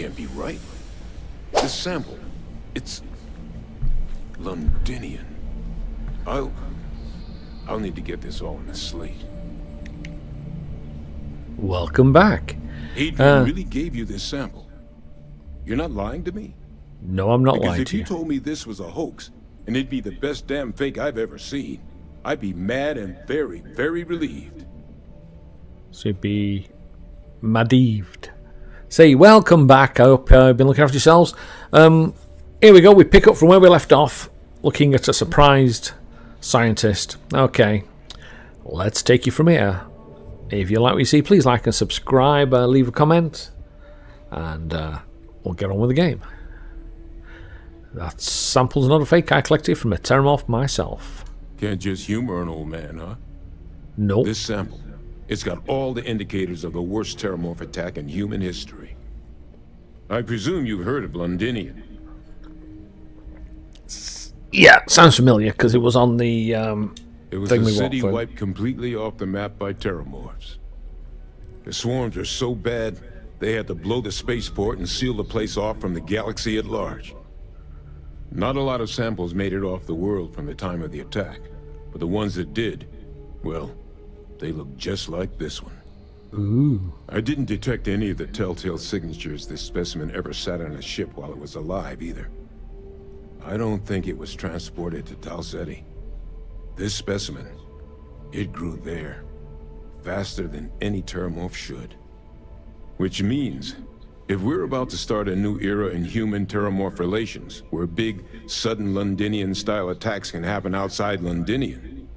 can't be right. This sample, it's Londinian. I'll need to get this all in a slate. Welcome back. Adrian really gave you this sample. You're not lying to me? No, I'm not Because lying if to you you. told me this was a hoax, and it'd be the best damn fake I've ever seen, I'd be mad and very, very relieved. So you'd be madived. Say, welcome back. I hope you've been looking after yourselves. Here we go. We pick up from where we left off, looking at a surprised scientist. Okay, let's take you from here. If you like what you see, please like and subscribe, leave a comment, and we'll get on with the game. That sample's not a fake. I collected it from a Terrormorph myself. Can't just humor an old man, huh? Nope. This sample, it's got all the indicators of the worst Terrormorph attack in human history. I presume you've heard of Londinian. Yeah, sounds familiar because it was on the It was thing a we city walked wiped completely off the map by Terrormorphs. The swarms are so bad, they had to blow the spaceport and seal the place off from the galaxy at large. Not a lot of samples made it off the world from the time of the attack, but the ones that did, well, they look just like this one. Ooh. I didn't detect any of the telltale signatures this specimen ever sat on a ship while it was alive either. I don't think it was transported to Tau Ceti. This specimen, it grew there, faster than any Terrormorph should. Which means, if we're about to start a new era in human-Terrormorph relations, where big, sudden Londinian-style attacks can happen outside Londinian,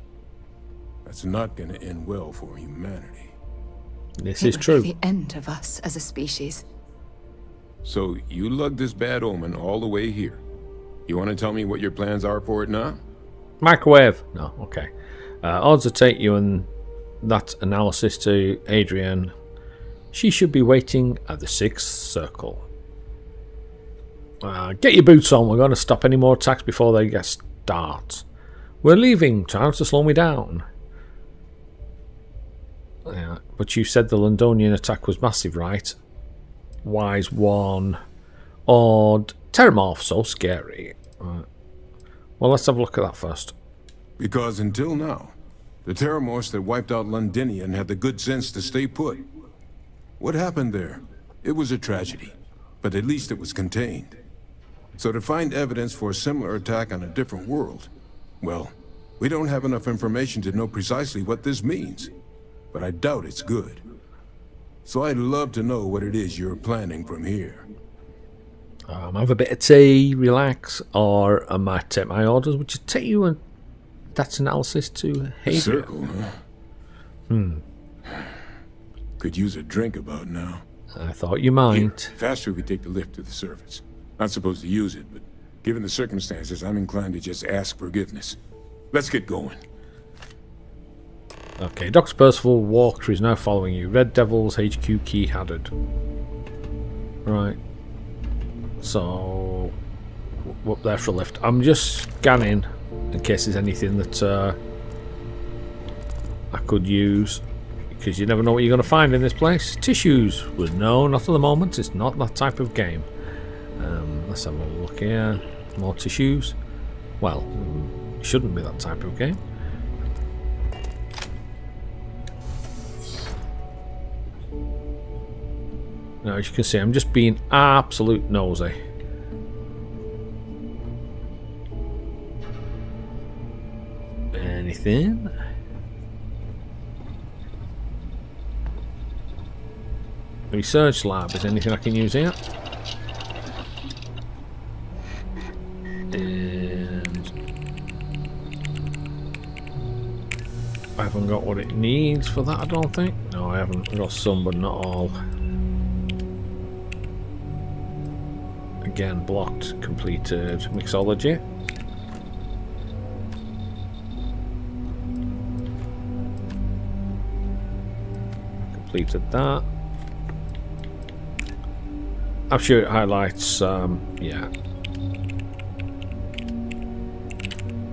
that's not gonna end well for humanity. This is true. It would be the end of us as a species. So, you lugged this bad omen all the way here. You want to tell me what your plans are for it now? Microwave. No, okay. Odds to take you and that analysis to Adrian. She should be waiting at the 6th circle. Get your boots on. We're going to stop any more attacks before they get start. We're leaving. Try not to slow me down. Yeah, but you said the Londonian attack was massive, right? Wise one. Odd. Terrormorph, so scary. Right. Well, let's have a look at that first. Because until now, the Terrormorphs that wiped out Londinian had the good sense to stay put. What happened there? It was a tragedy, but at least it was contained. So to find evidence for a similar attack on a different world, well, we don't have enough information to know precisely what this means, but I doubt it's good. So I'd love to know what it is you're planning from here. Have a bit of tea, relax, or I might take my orders. Would you take you and that analysis to Adrian? Circle, huh? Could use a drink about now. I thought you might. Here, faster we take the lift to the surface. Not supposed to use it, but given the circumstances, I'm inclined to just ask forgiveness. Let's get going. Okay, Dr. Percival Walker is now following you. Red Devil's HQ key added. Right. So, up there for a lift. I'm just scanning in case there's anything that I could use, because you never know what you're going to find in this place. Tissues? Well, no, not at the moment. It's not that type of game. Let's have a look here. More tissues. Well, it shouldn't be that type of game. Now, as you can see, I'm just being absolute nosy. Anything? Research lab. Is there anything I can use here? And I haven't got what it needs for that, I don't think. No, I haven't. I've got some, but not all. Again, blocked, completed mixology. Completed that. I'm sure it highlights, yeah.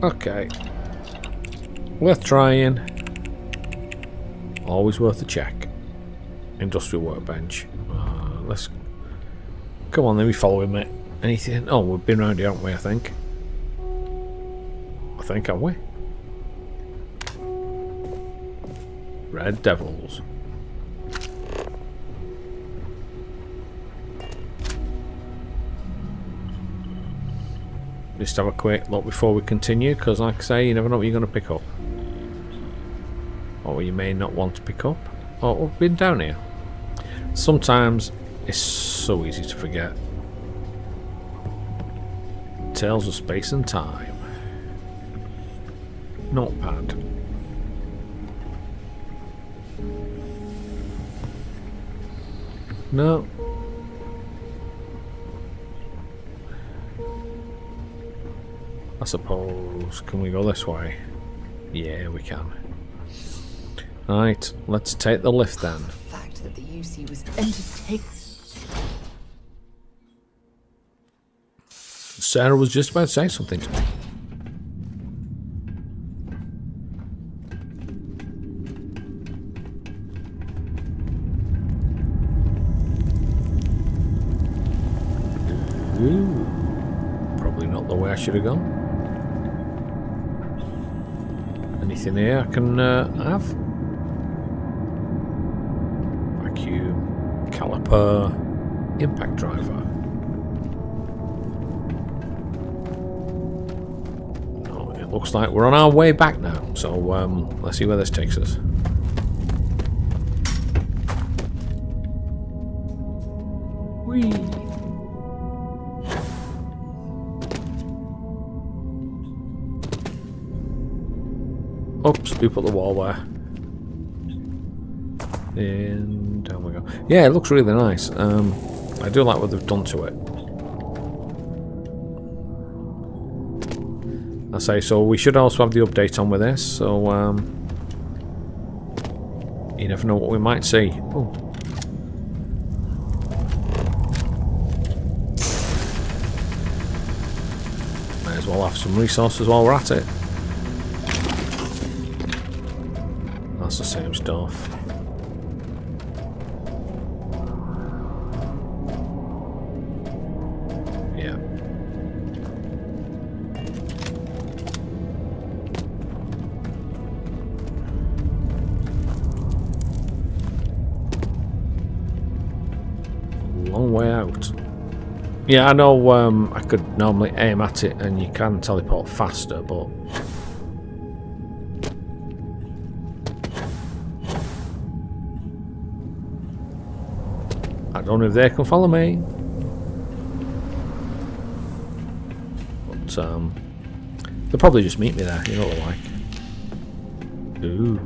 Okay. Worth trying. Always worth a check. Industrial workbench. Let's Come on, then we follow him, mate. Anything? Oh, we've been around here, haven't we, I think? Have we? Red Devils. Just have a quick look before we continue, because like I say, you never know what you're going to pick up. Or you may not want to pick up. Oh, we've been down here. Sometimes it's so easy to forget. Tales of Space and Time. Notepad. No. I suppose. Can we go this way? Yeah, we can. Right, let's take the lift then. The fact that the UC was entertained. Sarah was just about to say something to me. Ooh, probably not the way I should have gone. Anything here I can have? Vacuum, caliper, impact driver. No, it looks like we're on our way back now. So let's see where this takes us. Whee! Oops, we put the wall there. And down we go. Yeah, it looks really nice. I do like what they've done to it. I say, so we should also have the update on with this, so you never know what we might see. Ooh. Might as well have some resources while we're at it. That's the same stuff. Yeah. Long way out. Yeah, I know I could normally aim at it and you can teleport faster, but I don't know if they can follow me. But they'll probably just meet me there, you know what they're like. Ooh.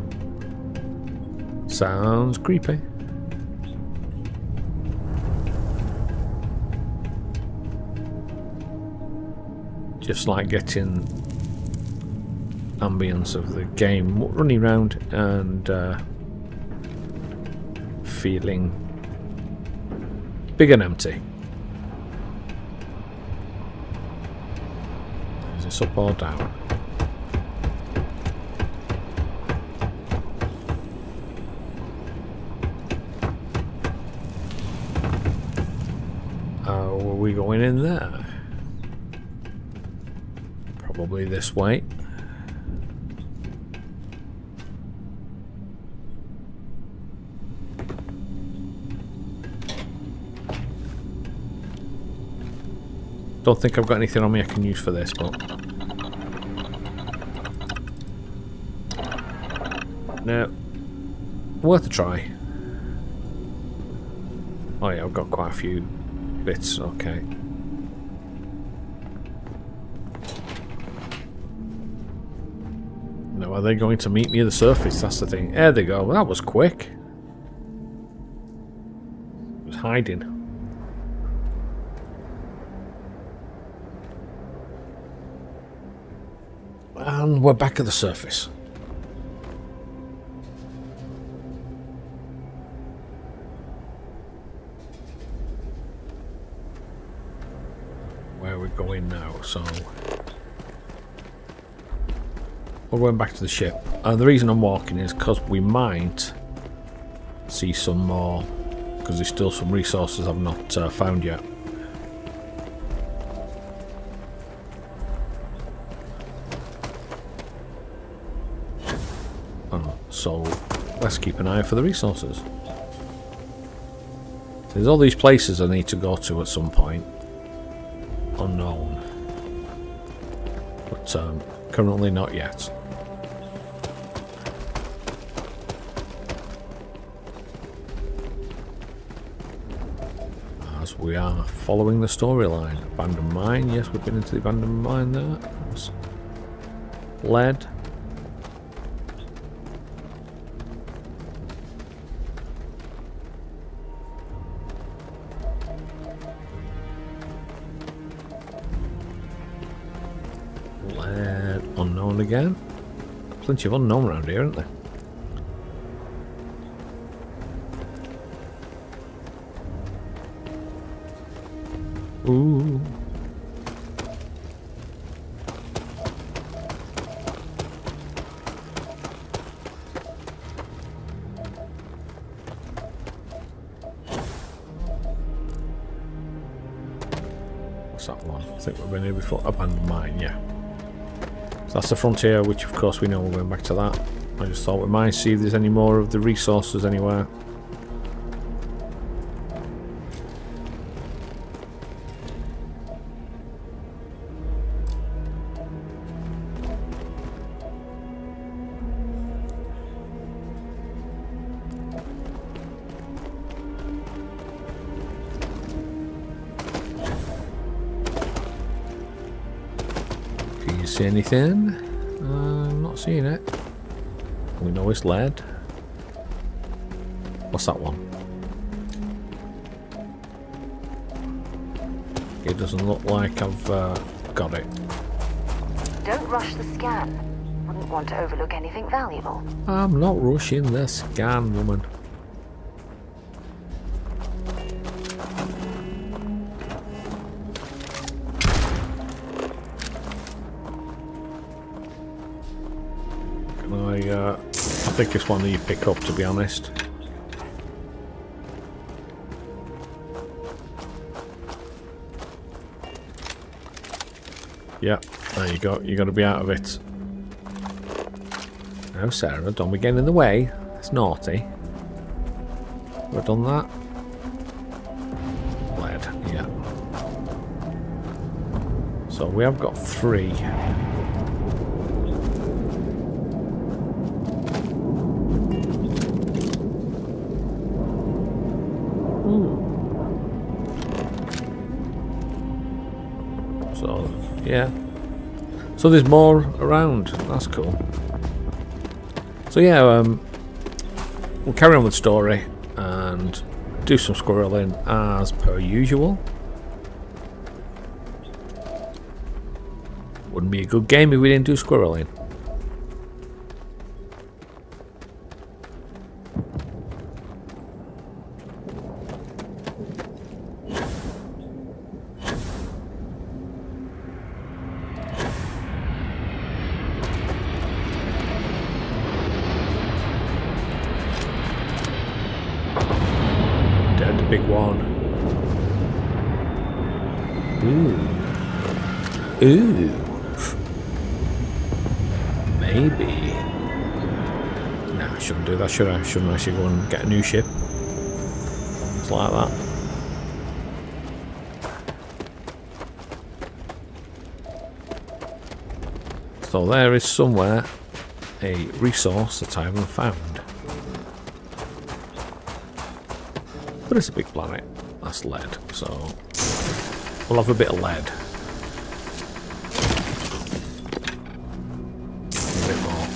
Sounds creepy. Just like getting ambience of the game running around and feeling big and empty. Is this up or down? How are we going in there? Probably this way. Don't think I've got anything on me I can use for this, but no, worth a try. Oh yeah, I've got quite a few bits. Okay. Now, are they going to meet me at the surface? That's the thing. There they go. Well, that was quick. It was hiding. And we're back at the surface. Where are we going now? So we're going back to the ship. The reason I'm walking is because we might see some more, because there's still some resources I've not found yet. so let's keep an eye out for the resources. There's all these places I need to go to at some point. Unknown. But currently not yet. As we are following the storyline. Abandoned mine. Yes, we've been into the abandoned mine there. That's lead. Unknown again. Plenty of unknown around here, aren't there? Ooh. What's that one? I think we've been here before. Abandoned mine, yeah. That's the frontier, which of course we know we're going back to that. I just thought we might see if there's any more of the resources anywhere. See anything? I'm not seeing it. We know it's lead. What's that one? It doesn't look like I've got it. Don't rush the scan. Wouldn't want to overlook anything valuable. I'm not rushing the scan, woman. I think it's one that you pick up, to be honest. Yeah, there you go. You got to be out of it. No, Sarah, don't be getting in the way. That's naughty. Have I done that? Lead, yeah. So we have got 3. So, yeah. So there's more around. That's cool. So yeah, we'll carry on with the story and do some squirreling as per usual. Wouldn't be a good game if we didn't do squirreling. Big one. Ooh. Ooh. Maybe. Nah, I shouldn't do that, should I? Shouldn't I actually go and get a new ship? It's like that. So there is somewhere a resource that I haven't found. But it's a big planet. That's lead, so we'll have a bit of lead. A bit more.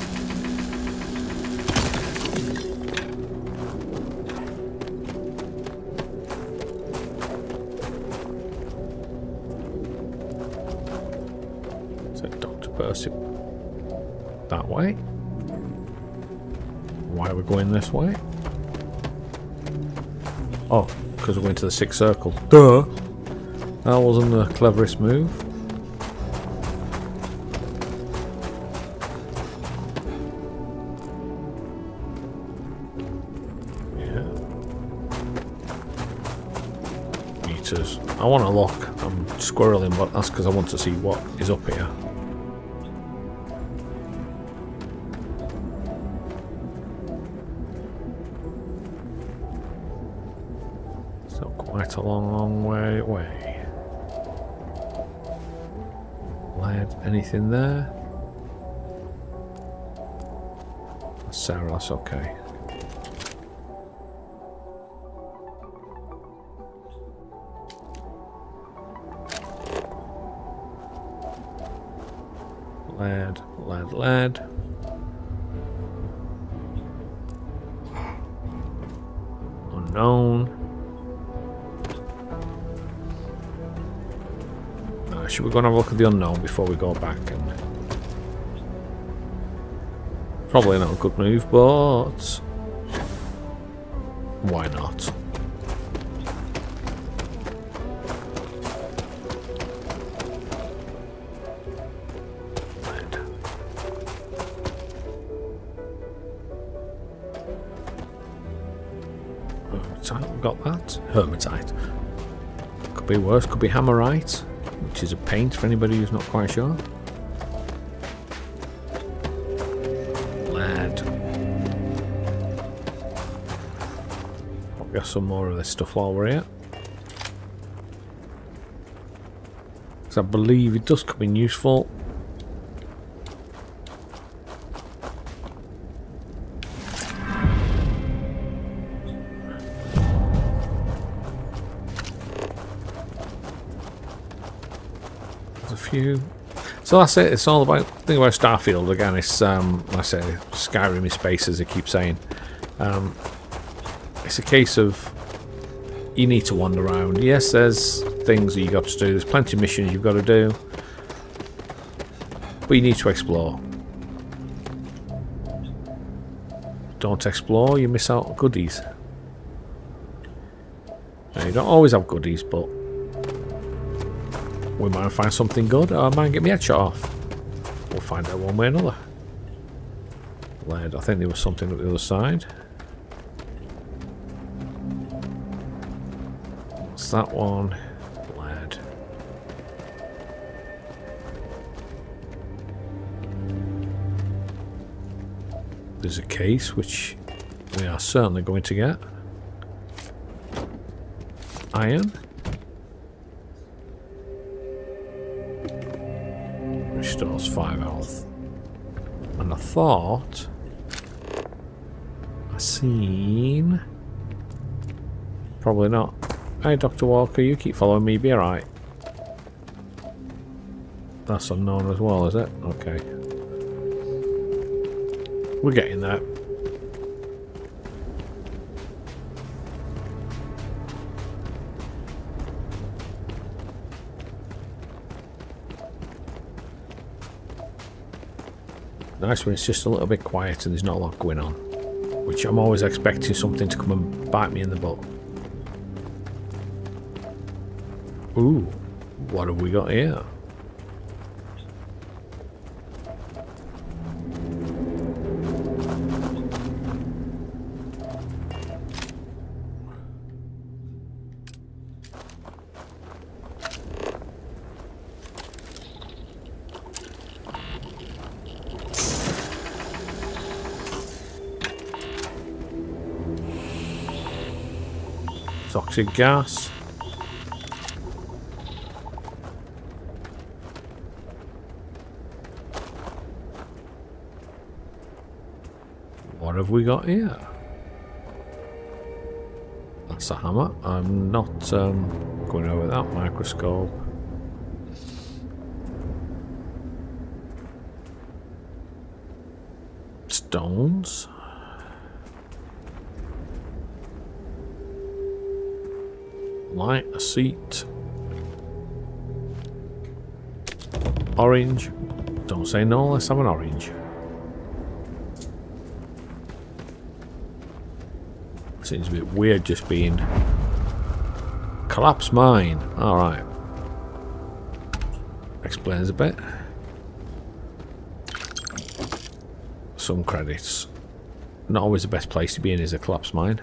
So Dr. Percy. That way. Why are we going this way? Oh, because we're going to the 6th circle. Duh! That wasn't the cleverest move. Yeah. Meters. I want to look. I'm squirreling, but that's because I want to see what is up here. quite a long, long way away. Lead, anything there? Sarah, that's okay. Lead, lead, lead. Unknown. Should we go and have a look at the unknown before we go back? And probably not a good move, but why not? Hermitite, got that. Hermitite. Could be worse, could be hammerite, which is a paint for anybody who's not quite sure. Lead. I'll get some more of this stuff while we're here. Because I believe it does come in useful. So that's it. It's all about, think about Starfield again. It's like I say, Skyrim is space, as I keep saying. It's a case of you need to wander around. Yes, there's things that you got to do. There's plenty of missions you've got to do, but you need to explore. Don't explore, you miss out on goodies. Now, you don't always have goodies, but we might find something good, or I might get my head shot off. We'll find out one way or another. Lead, I think there was something at the other side. What's that one? Lead. There's a case, which we are certainly going to get. Iron. Restores 5 health. And I thought I seen, probably not. Hey Dr. Walker, you keep following me, be alright. That's unknown as well, is it? Okay. We're getting there. Nice when it's just a little bit quiet and there's not a lot going on. Which I'm always expecting something to come and bite me in the butt. Ooh, what have we got here? Toxic gas. What have we got here? That's a hammer. I'm not going over that microscope. Stones. Light, a seat. Orange. Don't say no, let's have an orange. Seems a bit weird just being collapse mine. Alright. Explains a bit. Some credits. Not always the best place to be in is a collapse mine.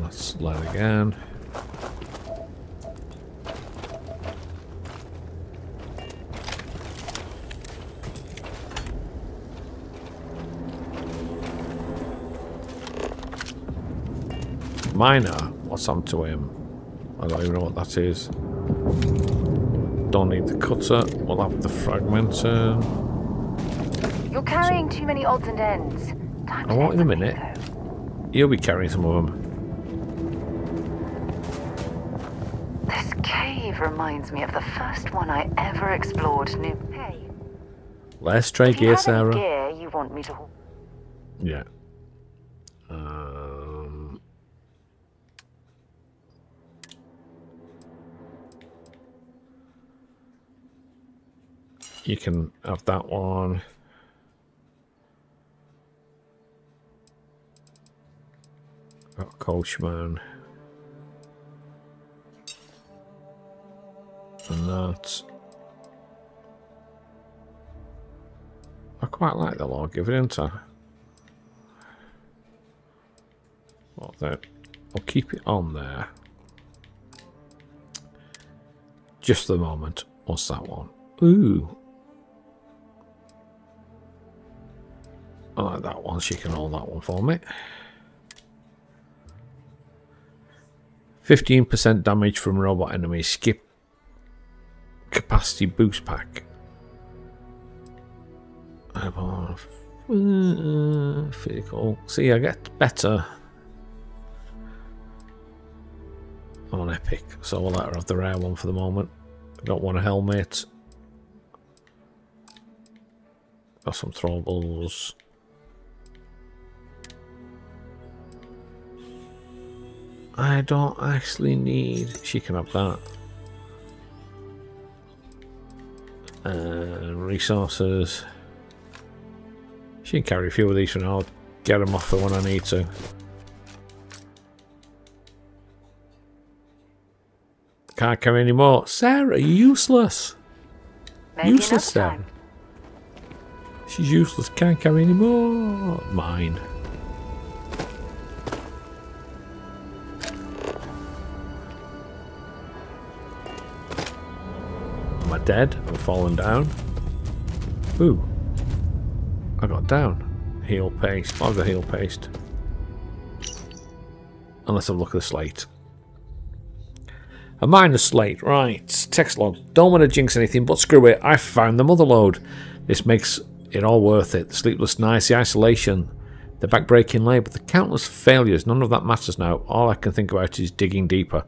Let's load again. Miner. What's happened to him? I don't even know what that is. Don't need the cutter. We'll have the fragmenter. You're carrying too many odds and ends. Time I to won't in a let minute. something You'll be carrying some of them. go. This cave reminds me of the first one I ever explored. Hey, Let's trade if you gear, have any Sarah. gear you want me to... Yeah. You can have that one. Got Coachman. And that. I quite like the lawgiver, don't I? Well, then I'll keep it on there. Just the moment. What's that one? Ooh. I like that one. She can hold that one for me. 15% damage from robot enemies. Skip capacity boost pack. Physical. See, I get better on epic, so we'll let her have the rare one for the moment. Got one helmet. Got some throwables. I don't actually need... She can have that. Resources. She can carry a few of these for now. I'll get them off her when I need to. Can't carry any more. Sarah, useless. Maybe Useless, another Sarah. time. She's useless. Can't carry any more. Mine. Am I dead? I've fallen down. Ooh. I got down. Heal paste. I've got heal paste. Unless I look at the slate. A minus slate. Right. Text log. Don't want to jinx anything, but screw it. I found the mother lode. This makes it all worth it. The sleepless nights, the isolation, the backbreaking labour, the countless failures. None of that matters now. All I can think about is digging deeper.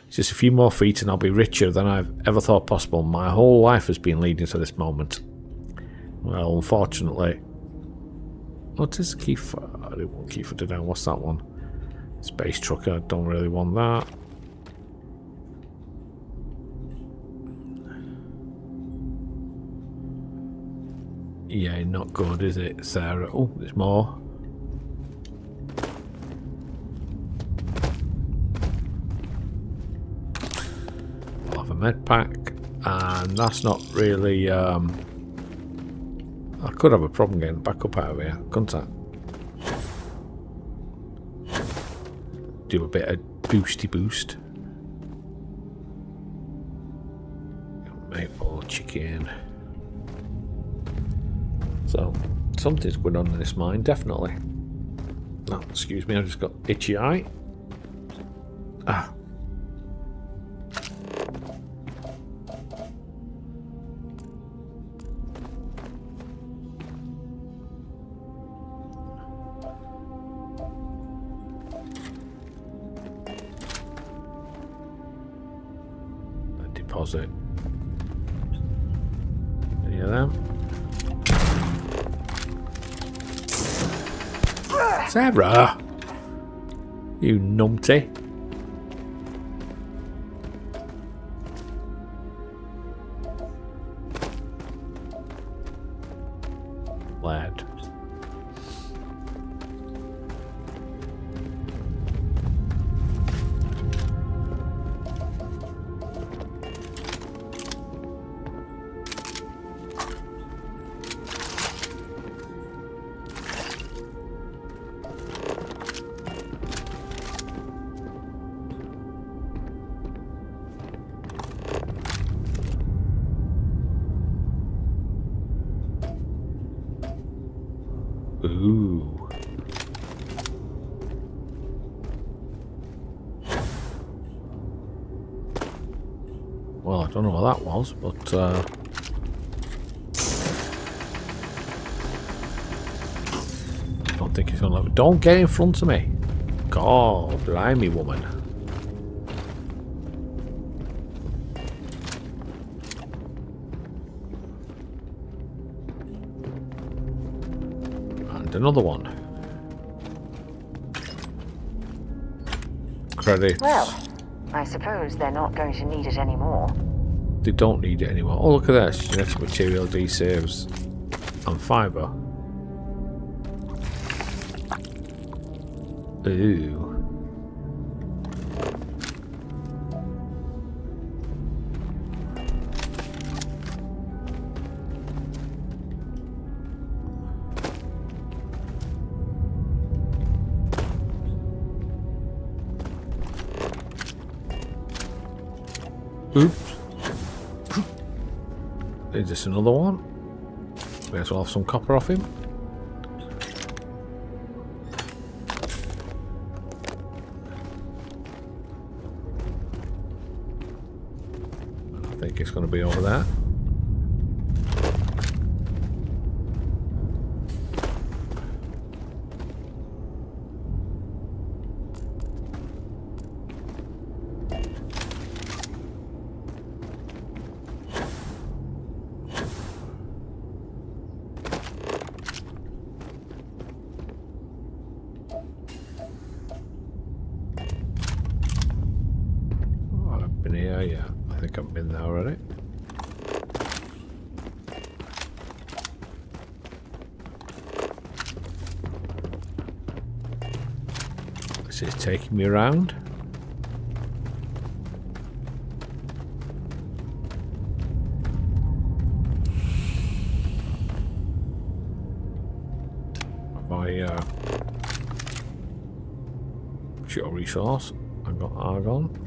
Just a few more feet and I'll be richer than I've ever thought possible. My whole life has been leading to this moment. Well, unfortunately. What is Kiefer? I didn't want Kiefer to down. What's that one? Space trucker. Don't really want that. Yeah, not good, is it, Sarah? Oh, there's more. I'll have a med pack, and that's not really. I could have a problem getting back up out of here, couldn't I? Do a bit of boosty boost. Maple chicken. So, something's going on in this mine, definitely. Oh, excuse me, I just got itchy eye. Ah. A deposit. Any of them? Sarah! You numpty. Lad. Well, I don't know what that was, but I don't think he's gonna let me. Don't get in front of me. God, blimey, woman. And another one. Credits. Well, I suppose they're not going to need it anymore. They don't need it anymore. Oh, look at this. Genetic material, D-saves, and fibre. Ooh. Oops. Is this another one? May as well have some copper off him. I think it's going to be over there. Yeah, I think I've been there already. This is taking me around. Have I show resource? I've got argon.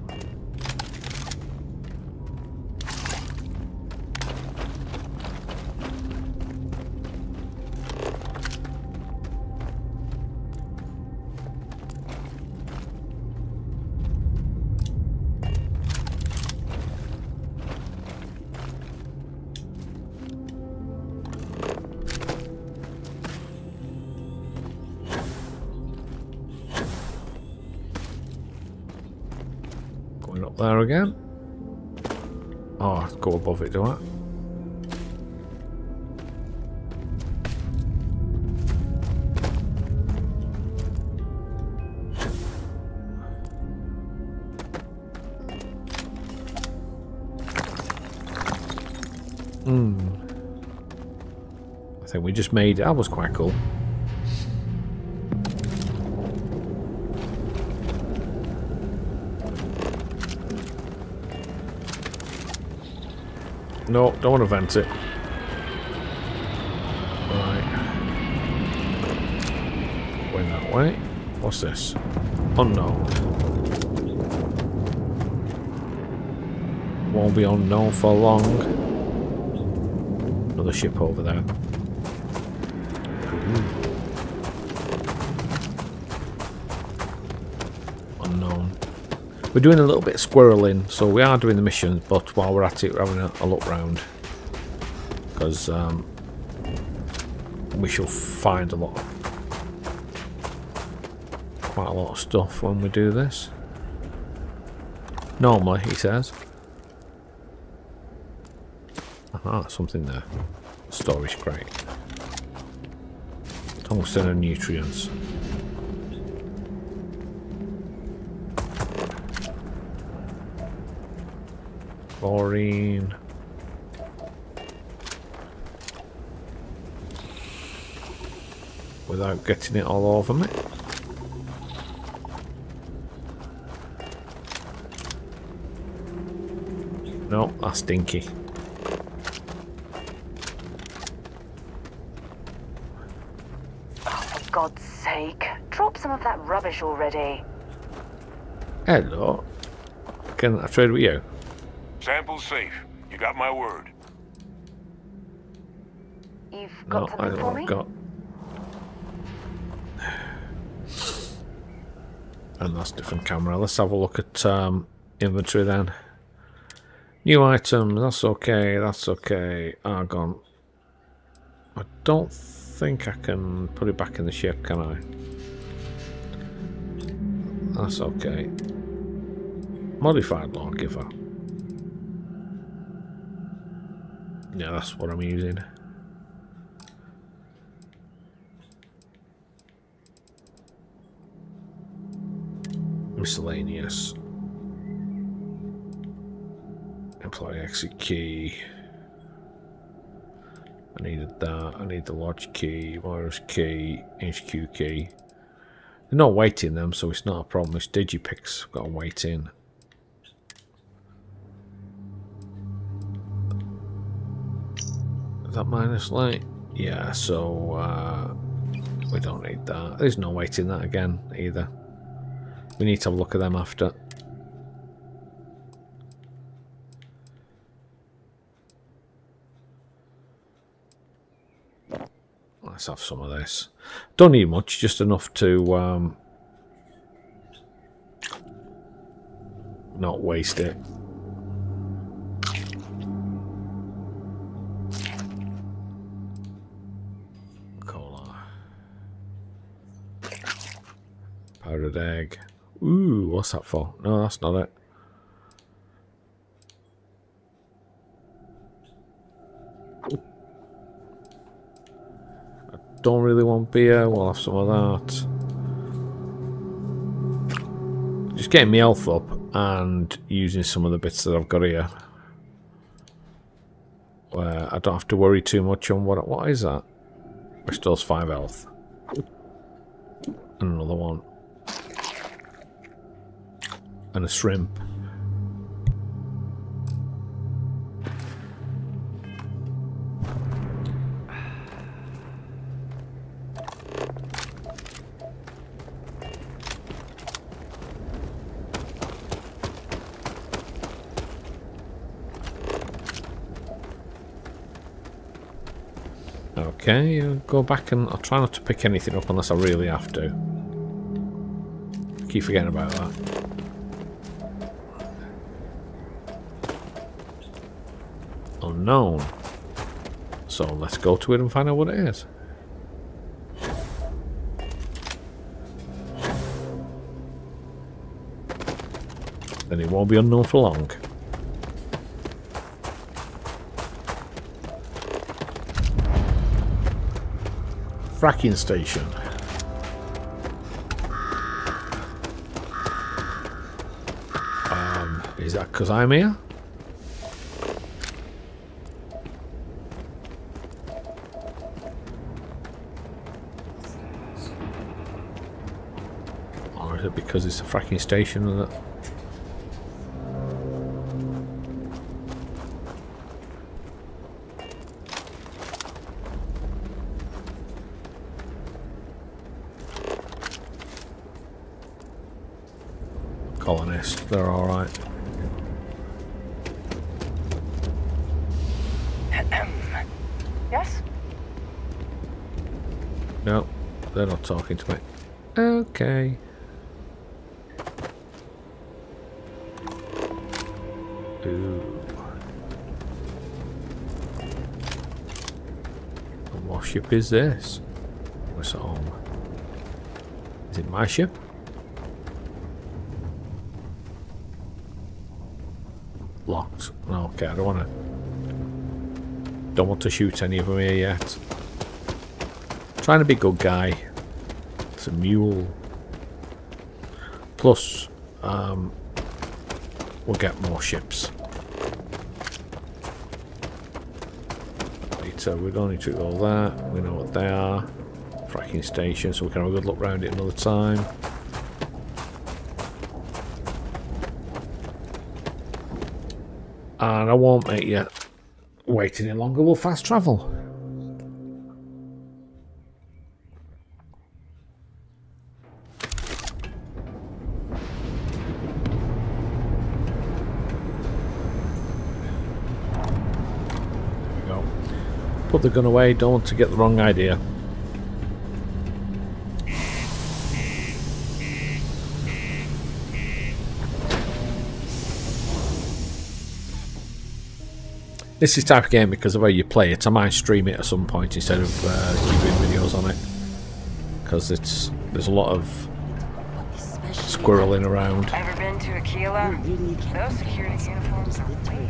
Up there again. Oh, I go above it, do I? I think we just made it. That was quite cool. No, don't want to vent it. Right. Going that way. What's this? Unknown. Won't be unknown for long. Another ship over there. Unknown. We're doing a little bit of squirreling, so we are doing the missions, but while we're at it, we're having a look round. Because we shall find quite a lot of stuff when we do this. Normally, he says. Aha, something there. Storage crate. Tungsten and nutrients. Chlorine. Without getting it all over me. No, that's stinky. Oh, for God's sake. Drop some of that rubbish already. Hello. Can I trade with you? Sample's safe. You got my word. You've got something for me? And that's a different camera. Let's have a look at inventory then. New items, that's okay, that's okay. Argon. I don't think I can put it back in the ship, can I? That's okay. Modified lawgiver. Yeah, that's what I'm using. Miscellaneous. Employee exit key. I needed that. I need the lodge key, virus key, HQ key. They're not waiting them, so it's not a problem. It's digipicks. Got to wait in. Is that minus light? Yeah, so we don't need that. There's no waiting that again either. We need to have a look at them after. Let's have some of this. Don't need much, just enough to not waste it. Cola. Powdered egg. Ooh, what's that for? No, that's not it. Don't really want beer. We'll have some of that. Just getting my health up and using some of the bits that I've got here. Where I don't have to worry too much on what is that? Restores 5 health. And another one. And a shrimp. Okay, I'll go back and I'll try not to pick anything up unless I really have to. Keep forgetting about that. Unknown. So let's go to it and find out what it is. Then it won't be unknown for long. Fracking station. Is that because I'm here? Or is it because it's a fracking station that... Colonists, they're alright. Yes? No, they're not talking to me. Okay. Ooh. And what ship is this? What's it on? Is it my ship? Locked. Okay, I don't want to shoot any of them here yet. Trying to be a good guy. It's a mule. Plus, we'll get more ships. So we don't need to go there. We know what they are. Fracking station, so we can have a good look around it another time. And I won't make you wait any longer. We'll fast travel. There we go. Put the gun away. Don't want to get the wrong idea. This is the type of game, because of how you play it, I might stream it at some point instead of keeping videos on it. Because there's a lot of squirreling around. Ever been to Aquila? Those security uniforms are way.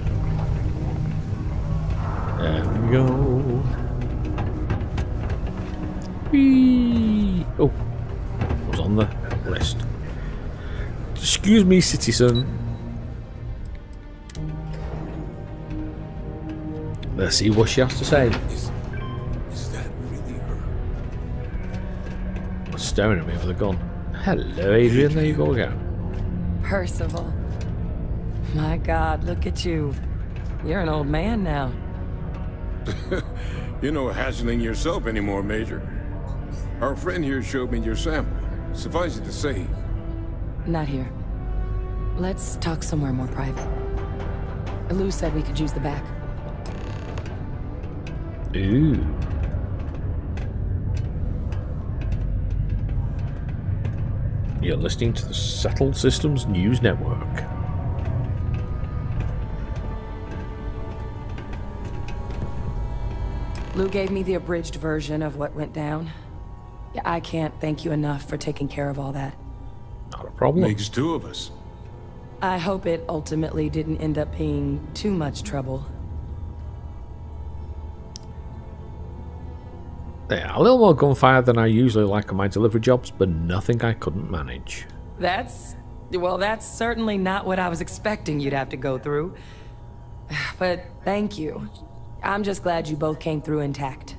There we go. Whee! Oh, was on the list. Excuse me, citizen. Let's see what she has to say. Is that really her? Staring at me with a gun. Hello, Adrian. There you go again. Percival. My God, look at you. You're an old man now. You're no hatchling yourself anymore, Major. Our friend here showed me your sample. Suffice it to say... Not here. Let's talk somewhere more private. Lou said we could use the back. Ooh. You're listening to the Settled Systems News Network. Lou gave me the abridged version of what went down. Yeah, I can't thank you enough for taking care of all that. Not a problem. Makes two of us. I hope it ultimately didn't end up being too much trouble. Yeah, a little more gunfire than I usually like on my delivery jobs, but nothing I couldn't manage. That's certainly not what I was expecting you'd have to go through. But thank you. I'm just glad you both came through intact.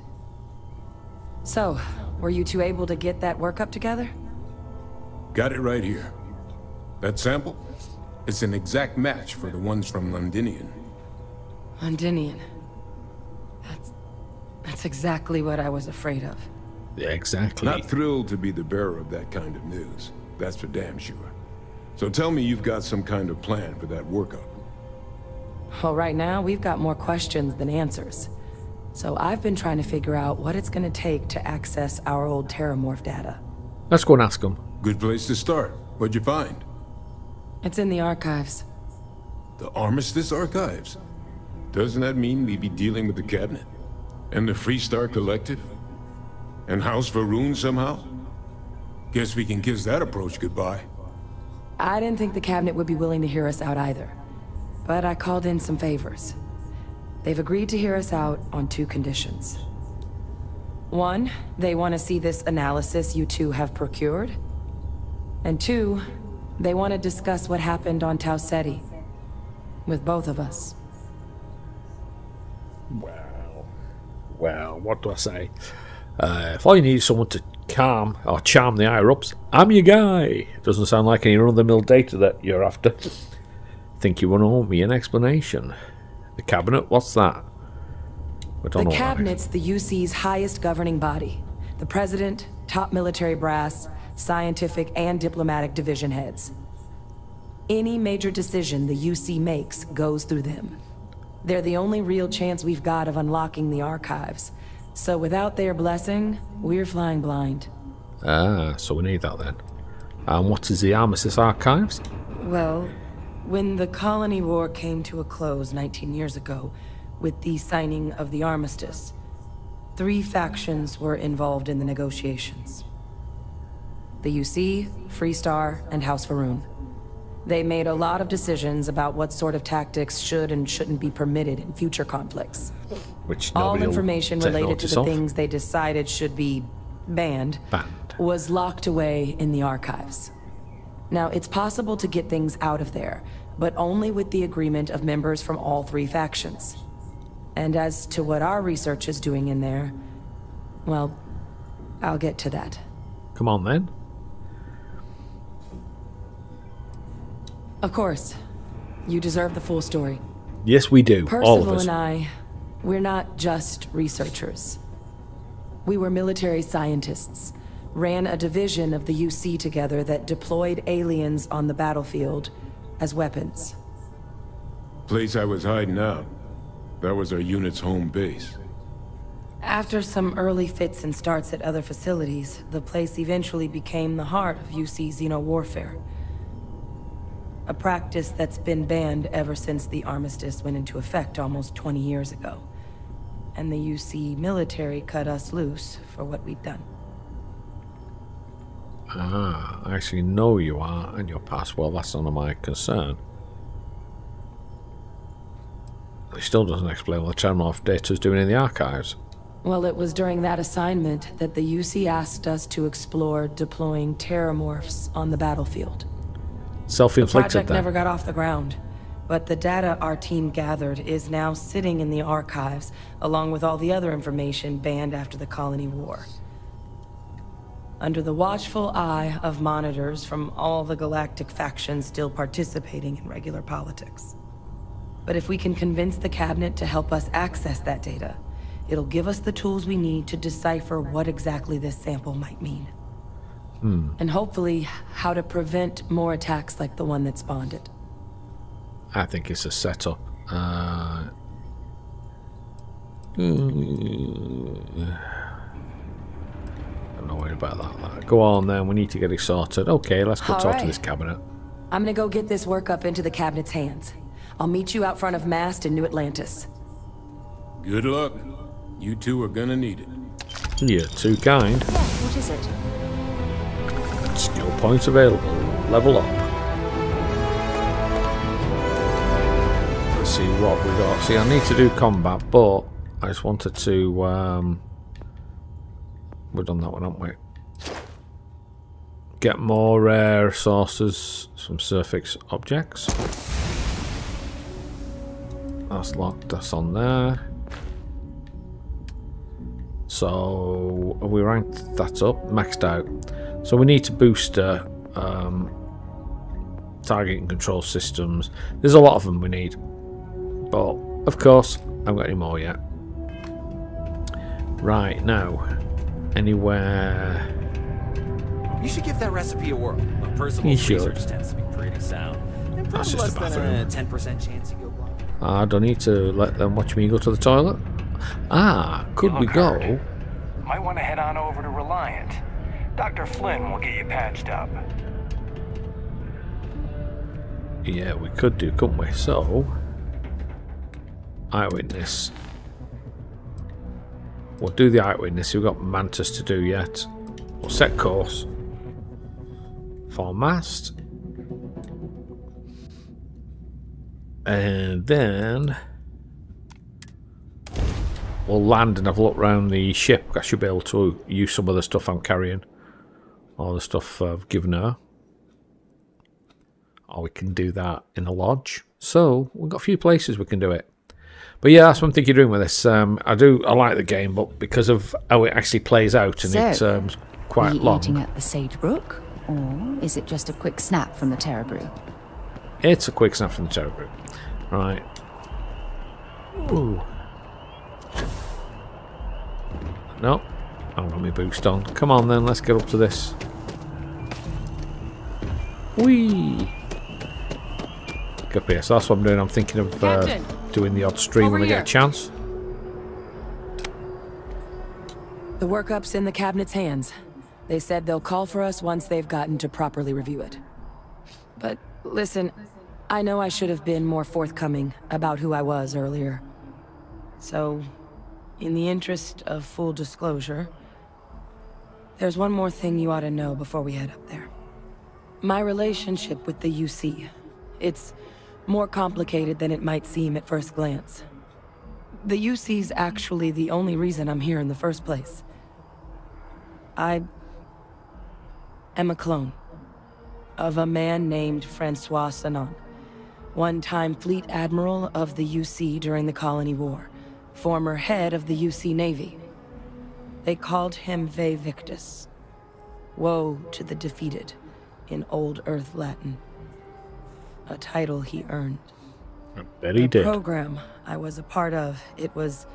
So, were you two able to get that workup together? Got it right here. That sample? It's an exact match for the ones from Londinian. Londinian. That's exactly what I was afraid of. Yeah, exactly. Not thrilled to be the bearer of that kind of news. That's for damn sure. So tell me you've got some kind of plan for that workup. Well, right now, we've got more questions than answers. So I've been trying to figure out what it's going to take to access our old Terrormorph data. Let's go and ask them. Good place to start. What'd you find? It's in the archives. The Armistice Archives? Doesn't that mean we'd be dealing with the Cabinet? And the Freestar Collective? And House Varun somehow? Guess we can kiss that approach goodbye. I didn't think the Cabinet would be willing to hear us out either. But I called in some favors. They've agreed to hear us out on 2 conditions. 1, they want to see this analysis you two have procured. And 2, they want to discuss what happened on Tau Ceti. With both of us. Well, what do I say? If all you need is someone to calm or charm the higher-ups, I'm your guy. Doesn't sound like any run-of-the-mill data that you're after. Think you want to owe me an explanation? The Cabinet? What's that? The Cabinet's the UC's highest governing body. The President, top military brass, scientific and diplomatic division heads. Any major decision the UC makes goes through them. They're the only real chance we've got of unlocking the archives. So without their blessing, we're flying blind. Ah, so we need that then. And what is the Armistice Archives? Well, when the Colony War came to a close 19 years ago, with the signing of the Armistice, 3 factions were involved in the negotiations. The UC, Freestar, and House Varun. They made a lot of decisions about what sort of tactics should and shouldn't be permitted in future conflicts. Which all information related to the things they decided should be banned was locked away in the archives. Now, it's possible to get things out of there, but only with the agreement of members from all 3 factions. And as to what our research is doing in there, well, I'll get to that. Come on then. Of course. You deserve the full story. Yes, we do. All of Percival us. and I, we're not just researchers. We were military scientists, ran a division of the UC together that deployed aliens on the battlefield as weapons. Place I was hiding out. That was our unit's home base. After some early fits and starts at other facilities, the place eventually became the heart of UC xeno warfare. a practice that's been banned ever since the armistice went into effect almost 20 years ago. And the UC military cut us loose for what we'd done. Ah, I actually know you are and your past. Well, that's none of my concern. It still doesn't explain what the Terrormorph data is doing in the archives. Well, it was during that assignment that the UC asked us to explore deploying Terrormorphs on the battlefield. Self-inflicted The project then. never got off the ground, but the data our team gathered is now sitting in the archives, along with all the other information banned after the Colony War. Under the watchful eye of monitors from all the galactic factions still participating in regular politics. But if we can convince the cabinet to help us access that data, it'll give us the tools we need to decipher what exactly this sample might mean. And hopefully, how to prevent more attacks like the one that spawned it. I think it's a setup. I'm not worried about that. Go on then, we need to get it sorted. Okay, let's go talk to this cabinet. I'm gonna go get this work up into the cabinet's hands. I'll meet you out front of Mast in New Atlantis. Good luck. You two are gonna need it. You're too kind. Yeah, what is it? Skill points available. Level up. Let's see what we got. See, I need to do combat, but I just wanted to... We've done that one, haven't we? Get more rare sources from surface objects. That's locked. That's on there. So have we ranked that up? Maxed out. So we need to boost target and control systems. There's a lot of them we need, but of course I haven't got any more yet. Right now, anywhere? You should give that recipe a whirl. My personal research tends to be pretty sound. And That's probably just less a than bathroom. a 10% chance you go blind. I don't need to let them watch me go to the toilet. Ah, could we go? Might want to head on over to Reliant. Dr. Flynn will get you patched up. Yeah, we could do, couldn't we? So, eyewitness. We'll do the eyewitness. We've got Mantis to do yet. We'll set course for Mast. And then we'll land and have a look around the ship. I should be able to use some of the stuff I'm carrying. All the stuff I've given her. Or we can do that in a lodge. So we've got a few places we can do it. But yeah, that's what I'm thinking of doing with this. I like the game, but because of how it actually plays out and it's quite long. Are you eating at the Sage Brook, or is it just a quick snap from the Terror Brew? It's a quick snap from the Terror Brew. Right. Ooh. No. I've got my boost on. Come on then, let's get up to this. Whee! Good here. So that's what I'm doing. I'm thinking of doing the odd stream when I get a chance. The workup's in the cabinet's hands. They said they'll call for us once they've gotten to properly review it. But listen, I know I should have been more forthcoming about who I was earlier. So, in the interest of full disclosure, there's one more thing you ought to know before we head up there. My relationship with the UC, it's more complicated than it might seem at first glance. The UC's actually the only reason I'm here in the first place. I am a clone of a man named Francois Sanon, one-time fleet admiral of the UC during the Colony War, former head of the UC Navy. They called him Ve Victus, woe to the defeated, in Old Earth Latin. A title he earned. I bet he did. The program I was a part of, it was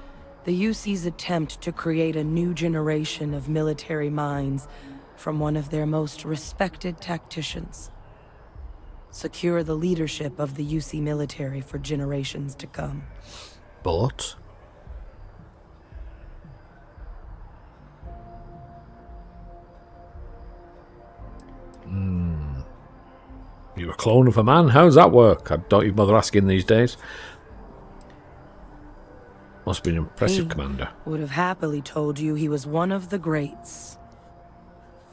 the UC's attempt to create a new generation of military minds from one of their most respected tacticians. Secure the leadership of the UC military for generations to come. But You're a clone of a man? How does that work? I don't even bother asking these days. Must be an impressive commander. Would have happily told you he was one of the greats.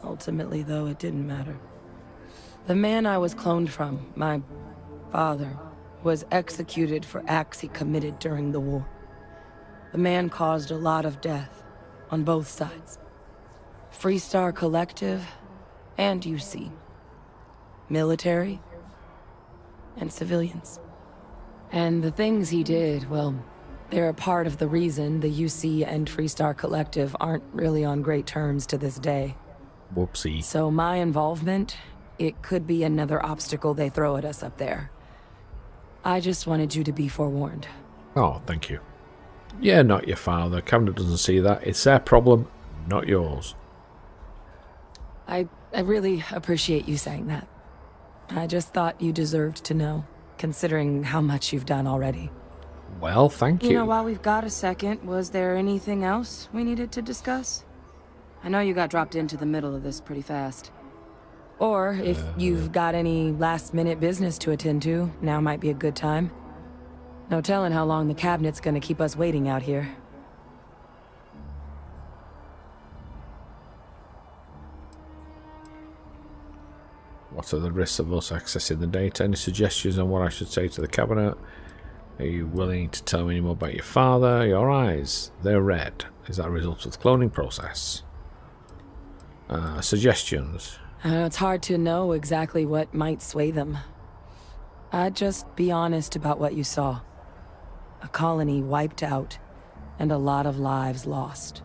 Ultimately, though, it didn't matter. The man I was cloned from, my father, was executed for acts he committed during the war. The man caused a lot of death, on both sides. Freestar Collective, and UC. Military, and civilians. And the things he did, well, they're a part of the reason the UC and Freestar Collective aren't really on great terms to this day. Whoopsie. So my involvement, it could be another obstacle they throw at us up there. I just wanted you to be forewarned. Oh, thank you. Yeah, not your father. Cabinet doesn't see that. It's their problem, not yours. I really appreciate you saying that. I just thought you deserved to know, considering how much you've done already. Well, thank you. You know, while we've got a second, was there anything else we needed to discuss? I know you got dropped into the middle of this pretty fast. Or if you've got any last-minute business to attend to, now might be a good time. No telling how long the cabinet's gonna keep us waiting out here. What are the risks of us accessing the data? Any suggestions on what I should say to the cabinet? Are you willing to tell me any more about your father? Your eyes, they're red. Is that a result of the cloning process? Suggestions? It's hard to know exactly what might sway them. I'd just be honest about what you saw. A colony wiped out, and a lot of lives lost.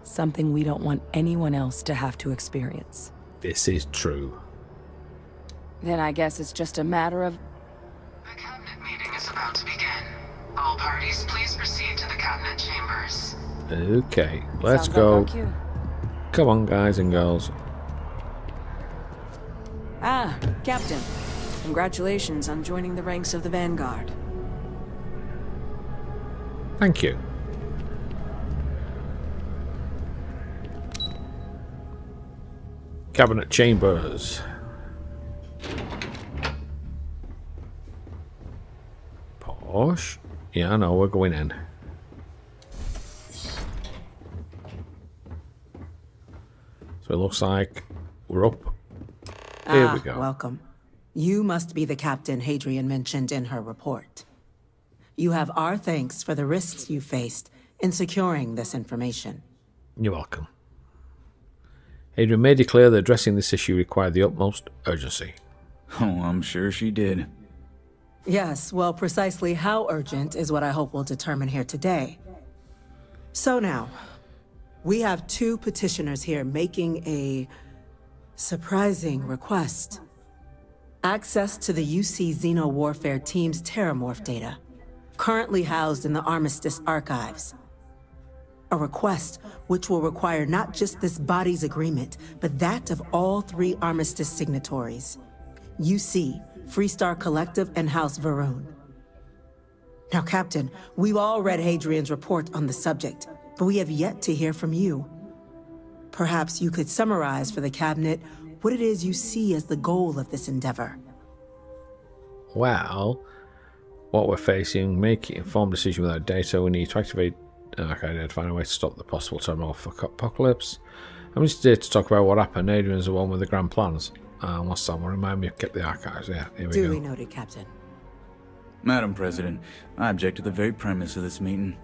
Something we don't want anyone else to have to experience. This is true. Then I guess it's just a matter of... The cabinet meeting is about to begin. All parties, please proceed to the cabinet chambers. Okay, let's Sounds go. like our cue. Come on, guys and girls. Ah, Captain. Congratulations on joining the ranks of the Vanguard. Thank you. Cabinet chambers. Posh. Yeah, I know, we're going in. So it looks like we're up. Here we go. Welcome. You must be the captain Hadrian mentioned in her report. You have our thanks for the risks you faced in securing this information. You're welcome. Hadrian made it clear that addressing this issue required the utmost urgency. Oh, I'm sure she did. Yes, well, precisely how urgent is what I hope we'll determine here today. So now, we have two petitioners here making a surprising request. Access to the UC Xeno Warfare Team's Terrormorph data, currently housed in the Armistice archives. A request which will require not just this body's agreement, but that of all three Armistice signatories. UC, Freestar Collective, and House Varun. Now, Captain, we've all read Hadrian's report on the subject, but we have yet to hear from you. Perhaps you could summarize for the Cabinet what it is you see as the goal of this endeavor. Well, what we're facing, making an informed decision without data, we need to activate to find a way to stop the possible Terrormorph apocalypse. I'm just here to talk about what happened. Adrian's the one with the grand plans. What's that one? Remind me to get the archives. Yeah, here we go. Duly noted, Captain. Madam President, I object to the very premise of this meeting.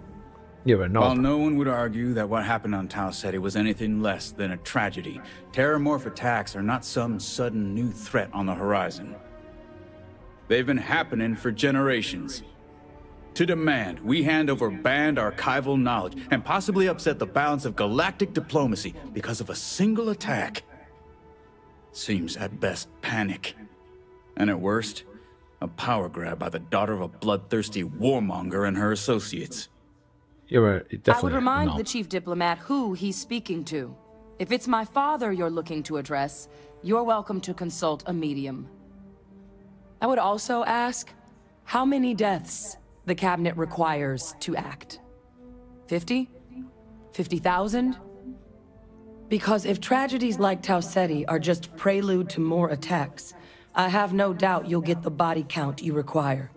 You're a knob. While no one would argue that what happened on Tau Ceti was anything less than a tragedy, Terrormorph attacks are not some sudden new threat on the horizon. They've been happening for generations. To demand we hand over banned archival knowledge and possibly upset the balance of galactic diplomacy because of a single attack seems at best panic. And at worst, a power grab by the daughter of a bloodthirsty warmonger and her associates. You're definitely I would remind not. the chief diplomat who he's speaking to. If it's my father you're looking to address, you're welcome to consult a medium. I would also ask, how many deaths the Cabinet requires to act? 50? 50,000? Because if tragedies like Tau Ceti are just prelude to more attacks, I have no doubt you'll get the body count you require.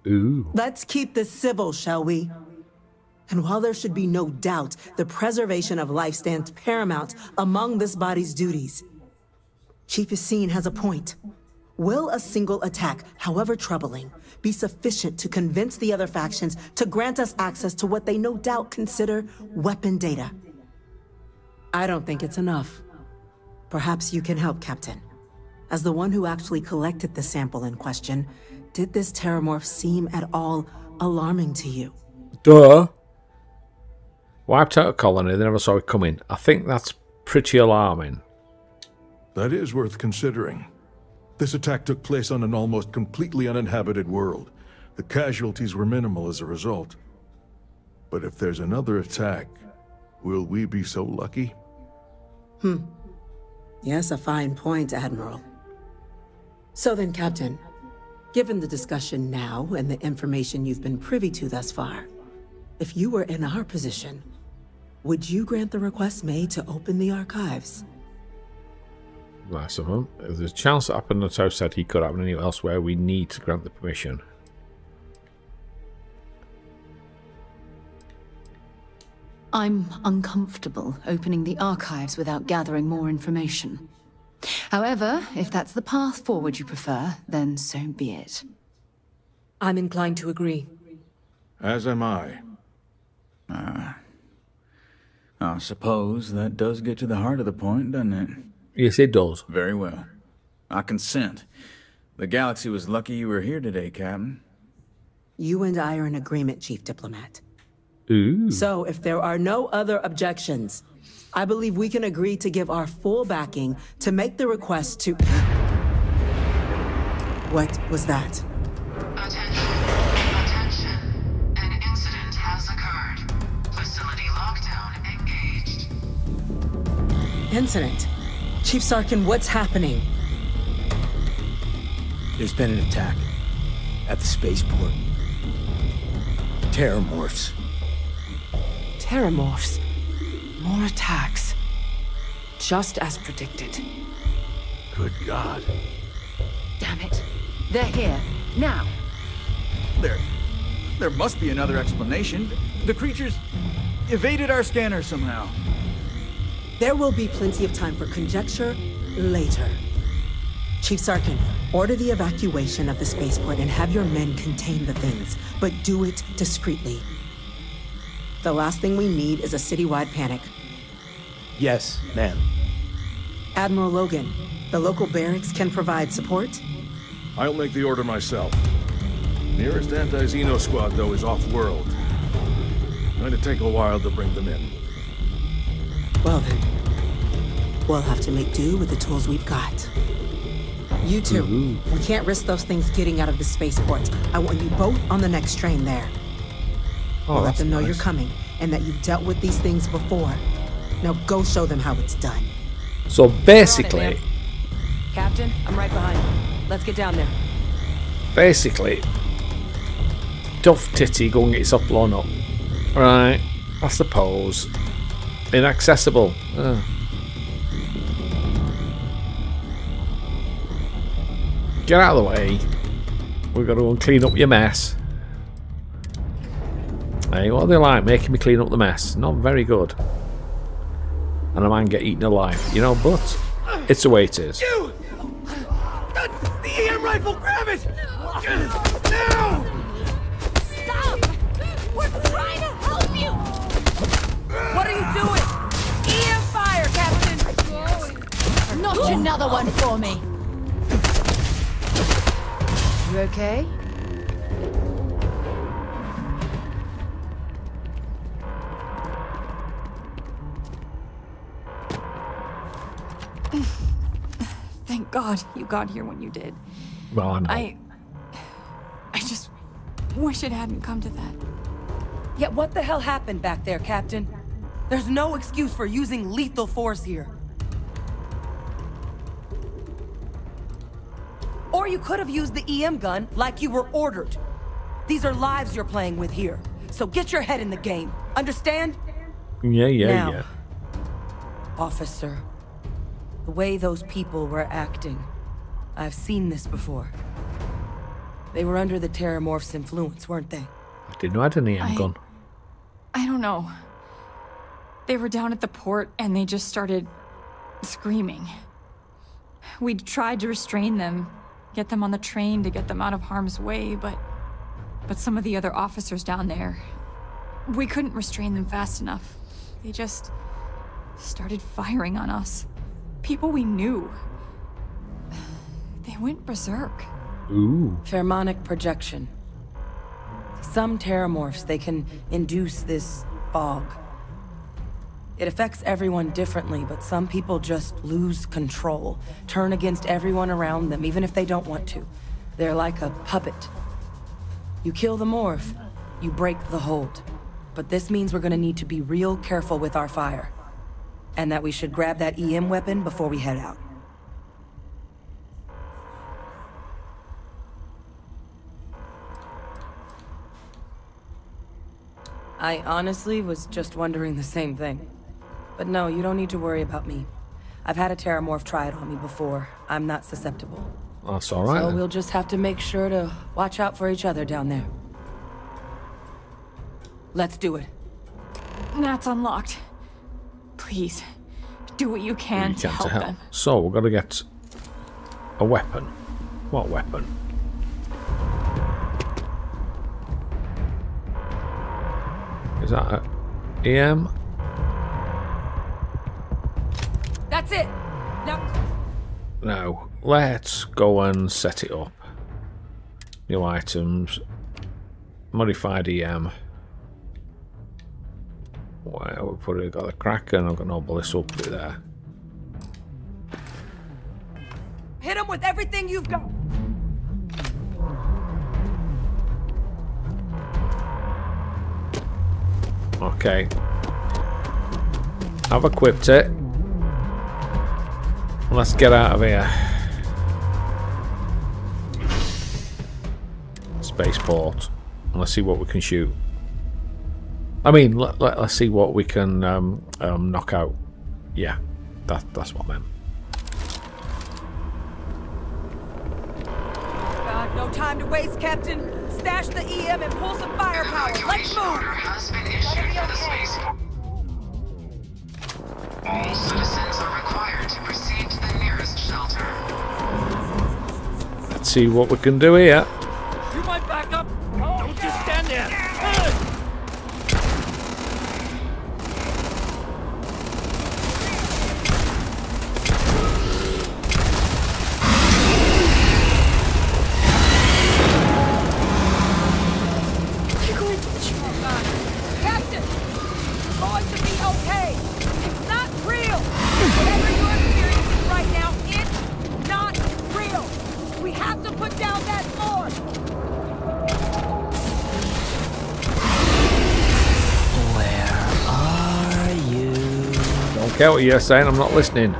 Ooh. Let's keep this civil, shall we? And while there should be no doubt, the preservation of life stands paramount among this body's duties. Chief Yassine has a point. Will a single attack, however troubling, be sufficient to convince the other factions to grant us access to what they no doubt consider weapon data? I don't think it's enough. Perhaps you can help, Captain. As the one who actually collected the sample in question, did this Terrormorph seem at all alarming to you? Duh. Wiped out a colony, they never saw it coming. I think that's pretty alarming. That is worth considering. This attack took place on an almost completely uninhabited world. The casualties were minimal as a result. But if there's another attack, will we be so lucky? Yes, a fine point, Admiral. So then, Captain, given the discussion now and the information you've been privy to thus far, if you were in our position, would you grant the request made to open the archives? Nice of him. If there's a chance that happened, as I said, he could happen anywhere else where we need to grant the permission. I'm uncomfortable opening the archives without gathering more information. However, if that's the path forward you prefer, then so be it. I'm inclined to agree. As am I. I suppose that does get to the heart of the point, doesn't it? Yes, it does. Very well. I consent. The galaxy was lucky you were here today, Captain. You and I are in agreement, Chief Diplomat. Ooh. So, if there are no other objections, I believe we can agree to give our full backing to make the request to... What was that? Attention. Attention. An incident has occurred. Facility lockdown engaged. Incident? Chief Sarkin, what's happening? There's been an attack at the spaceport. Terrormorphs. Terrormorphs. More attacks. Just as predicted. Good God. Damn it. They're here. Now. There must be another explanation. The creatures evaded our scanner somehow. There will be plenty of time for conjecture later. Chief Sarkin, order the evacuation of the spaceport and have your men contain the things, but do it discreetly. The last thing we need is a citywide panic. Yes, ma'am. Admiral Logan, the local barracks can provide support? I'll make the order myself. Nearest anti-Xeno squad, though, is off-world. Going to take a while to bring them in. Well then, we'll have to make do with the tools we've got. You two, we can't risk those things getting out of the spaceport. I want you both on the next train there. Oh, we'll let them know nice. you're coming and that you've dealt with these things before. Now go show them how it's done. So basically, Captain, I'm right behind you. Let's get down there. basically, Duff Titty, go and get yourself blown up. Right, I suppose. Inaccessible. Get out of the way. We've got to go and clean up your mess. Hey, what are they like? Making me clean up the mess. Not very good. And a man get eaten alive, you know, but it's the way it is. You! The EM rifle, grab it! Now! Stop! We're trying to help you! What are you doing? EM fire, Captain! Notch another one for me. You okay? Thank God you got here when you did. Well, I know. I just wish it hadn't come to that. Yeah, what the hell happened back there, Captain? There's no excuse for using lethal force here. Or you could have used the EM gun like you were ordered. These are lives you're playing with here. So get your head in the game. Understand? Yeah. Officer, the way those people were acting, I've seen this before. They were under the Terrormorphs' influence, weren't they? I didn't know I had an EM gun. I don't know. They were down at the port and they just started screaming. We tried to restrain them, get them on the train to get them out of harm's way, but some of the other officers down there, we couldn't restrain them fast enough. They just started firing on us. People we knew. They went berserk. Ooh. Pheromonic projection. Some Terrormorphs, they can induce this fog. It affects everyone differently, but some people just lose control, turn against everyone around them, even if they don't want to. They're like a puppet. You kill the morph, you break the hold. But this means we're gonna need to be real careful with our fire. And that we should grab that EM weapon before we head out. I honestly was just wondering the same thing. But no, you don't need to worry about me. I've had a Terrormorph try it on me before. I'm not susceptible. That's alright. So we'll just have to make sure to watch out for each other down there. Let's do it. That's unlocked. Please, do what you can to help them. So, we've got to get a weapon. What weapon? Is that a EM? That's it! No. Let's go and set it up. New items. Modified EM. Well, we put it, got a cracker, and I've got no ballistic, we'll put it there. Hit him with everything you've got! Okay. I've equipped it. Let's get out of here. Spaceport. Let's see what we can shoot. I mean, let's see what we can knock out. Yeah, that's what I meant. God, no time to waste, Captain. Stash the EM and pull some firepower. Let's move. Has been issued for the spaceport. All citizens are required to proceed to the nearest shelter. Let's see what we can do here. You might back up. Don't just stand there. Captain! It's going to be okay. It's not real. Whatever you're experiencing right now, it's not real. We have to put down that force. Where are you? Don't care what you're saying, I'm not listening.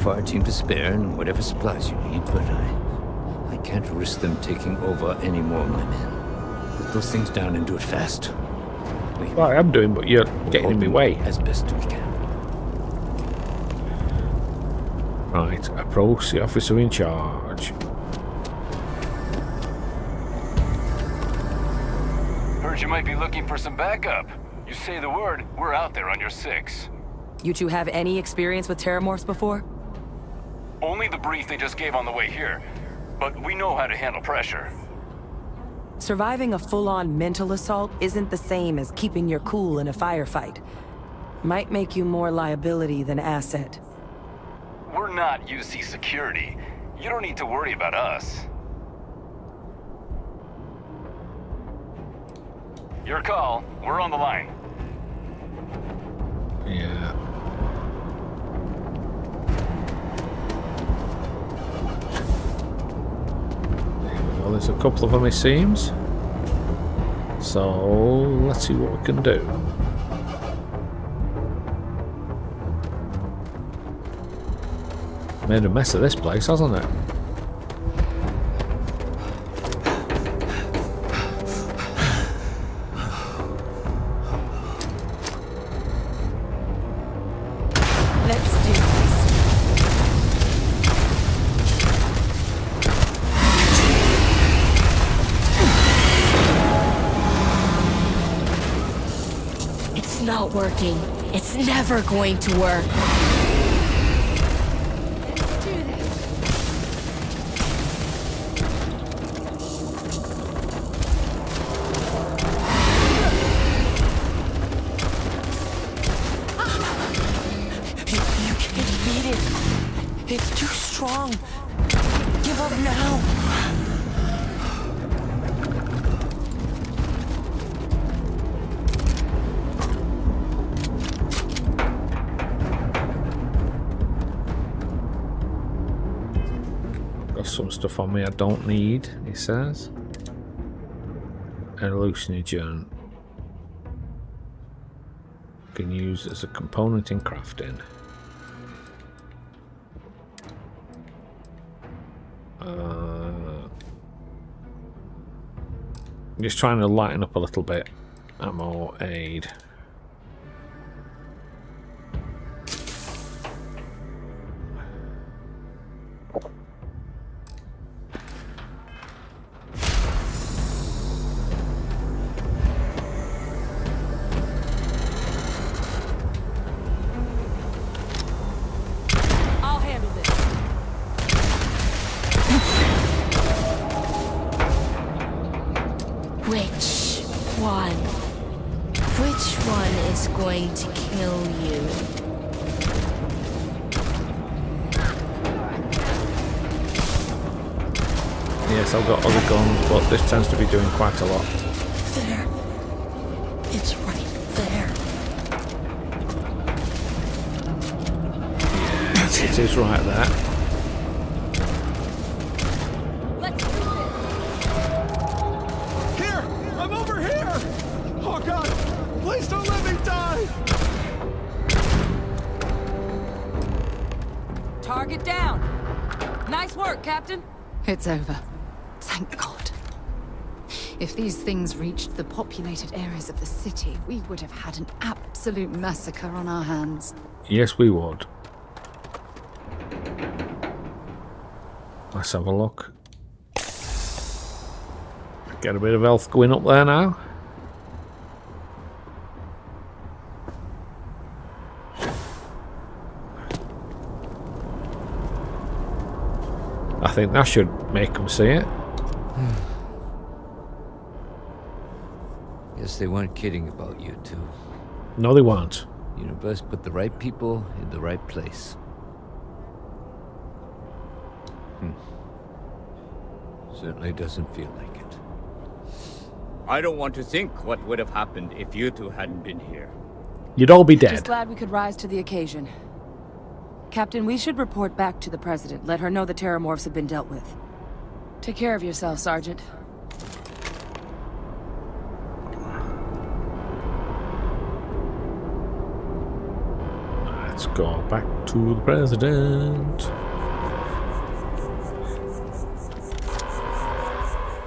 Fire team to spare and whatever supplies you need, but I can't risk them taking over any more of my men. Put those things down and do it fast. Well, I am doing, but you're getting in my way. As best we can. Right, approach the officer in charge. Heard you might be looking for some backup. You say the word, we're out there on your 6. You two have any experience with Terrormorphs before? Only the brief they just gave on the way here, but we know how to handle pressure. Surviving a full-on mental assault isn't the same as keeping your cool in a firefight. Might make you more liability than asset. We're not UC security. You don't need to worry about us. Your call. We're on the line. Yeah. Well, there's a couple of them, it seems. So let's see what we can do. Made a mess of this place, hasn't it? Let's do this. It's not working. It's never going to work. It's too strong. Give up now. Got some stuff on me I don't need, he says. A hallucinogen. Can use as a component in crafting. Just trying to lighten up a little bit. Ammo, aid. Which one is going to kill you? Yes, I've got other guns, but this tends to be doing quite a lot. There. It's right there. Yes, it is right there. Target down. Nice work, Captain. It's over. Thank God. If these things reached the populated areas of the city, we would have had an absolute massacre on our hands. Yes, we would. Let's have a look. Get a bit of health going up there now. I think that should make them see it. Guess they weren't kidding about you two. No, they weren't. Universe put the right people in the right place. Certainly doesn't feel like it. I don't want to think what would have happened if you two hadn't been here. You'd all be dead. Just glad we could rise to the occasion. Captain, we should report back to the President. Let her know the Terrormorphs have been dealt with. Take care of yourself, Sergeant. Let's go back to the President.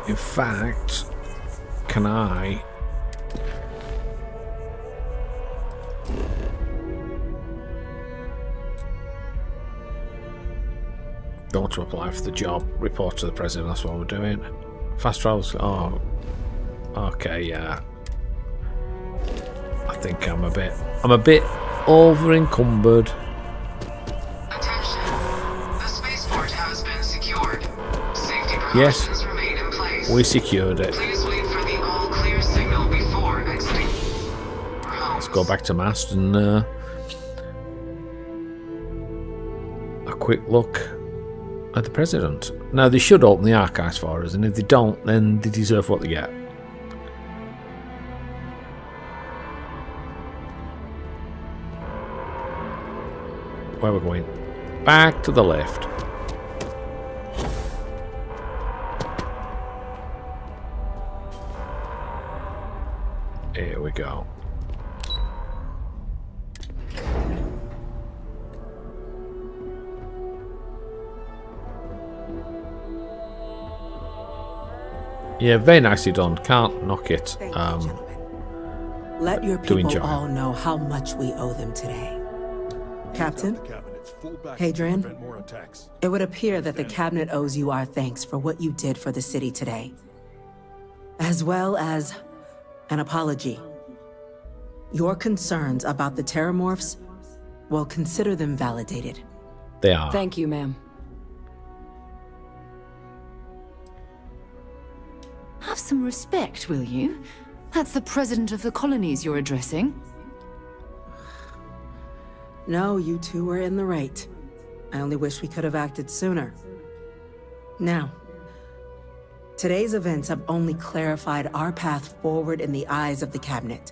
In fact, can I... Don't want to apply for the job. Report to the President, that's what we're doing. Fast travels. Oh. Okay, yeah. I think I'm a bit over encumbered. Attention. The spaceport has been secured. Safety Yes. precautions remain in place. We secured it. Please wait for the all clear signal before exiting. Let's go back to mast and a quick look at the President. Now, they should open the archives for us, and if they don't, then they deserve what they get. Where we're going? Back to the left. Here we go. Yeah, very nicely done. Can't knock it. Let your people all know how much we owe them today. Captain, Hadrian, it would appear that the Cabinet owes you our thanks for what you did for the city today, as well as an apology. Your concerns about the Terrormorphs, well, consider them validated. They are. Thank you, ma'am. Have some respect, will you? That's the president of the colonies you're addressing. No, you two were in the right. I only wish we could have acted sooner. Now, today's events have only clarified our path forward in the eyes of the Cabinet.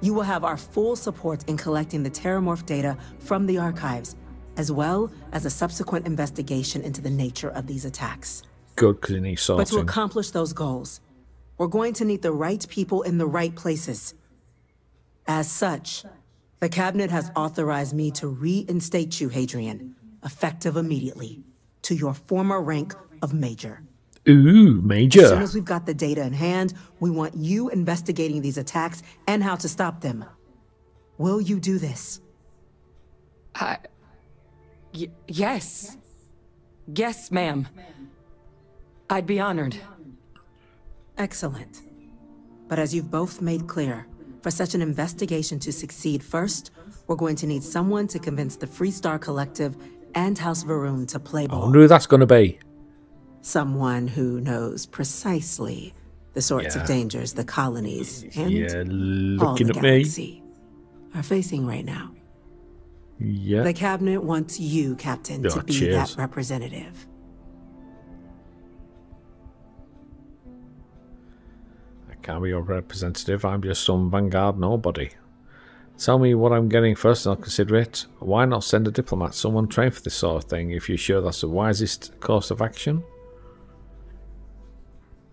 You will have our full support in collecting the Terrormorph data from the archives, as well as a subsequent investigation into the nature of these attacks. Good, because it needs sorting. But to accomplish those goals, we're going to need the right people in the right places. As such, the Cabinet has authorized me to reinstate you, Hadrian, effective immediately, to your former rank of Major. Ooh, Major. As soon as we've got the data in hand, we want you investigating these attacks and how to stop them. Will you do this? Yes. Yes, ma'am. I'd be honored. Excellent. But as you've both made clear, for such an investigation to succeed first, we're going to need someone to convince the Freestar Collective and House Varun to play ball. I wonder who that's going to be. Someone who knows precisely the sorts of dangers the colonies and all the galaxy are facing right now. Yeah. The Cabinet wants you, Captain, to be that representative. Can't be your representative, I'm just some vanguard nobody. Tell me what I'm getting first and I'll consider it. Why not send a diplomat, someone trained for this sort of thing, if you're sure that's the wisest course of action?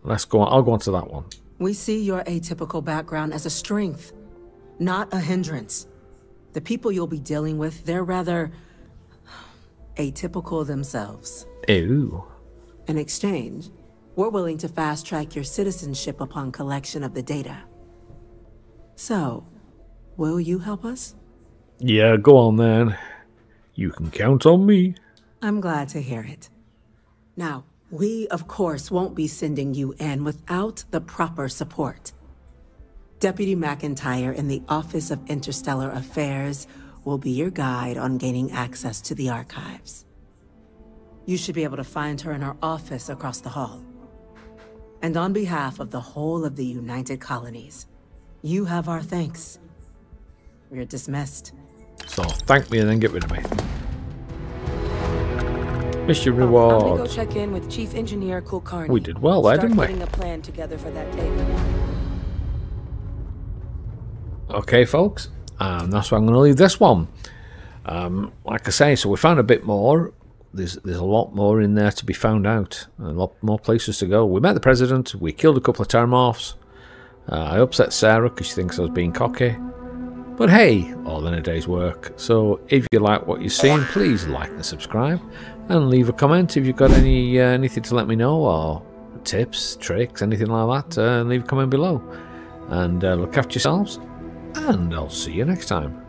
Let's go on, I'll go on to that one. We see your atypical background as a strength, not a hindrance. The people you'll be dealing with, they're rather atypical themselves. Ew. In exchange, we're willing to fast-track your citizenship upon collection of the data. So, will you help us? Yeah, go on then. You can count on me. I'm glad to hear it. Now, we, of course, won't be sending you in without the proper support. Deputy McIntyre in the Office of Interstellar Affairs will be your guide on gaining access to the archives. You should be able to find her in her office across the hall. And on behalf of the whole of the United Colonies, you have our thanks. We're dismissed. So, thank me and then get rid of me. Mission reward. I'm gonna go check in with Chief Engineer Kulkarni. We did well there, didn't we? Start getting a plan together for that data. Okay, folks. That's where I'm going to leave this one. Like I say, so we found a bit more. There's a lot more in there to be found out. A lot more places to go. We met the president. We killed a couple of Terrormorphs. I upset Sarah because she thinks I was being cocky. But hey, all in a day's work. So if you like what you're seeing, please like and subscribe. And leave a comment if you've got anything to let me know. Or tips, tricks, anything like that. Leave a comment below. And look after yourselves. And I'll see you next time.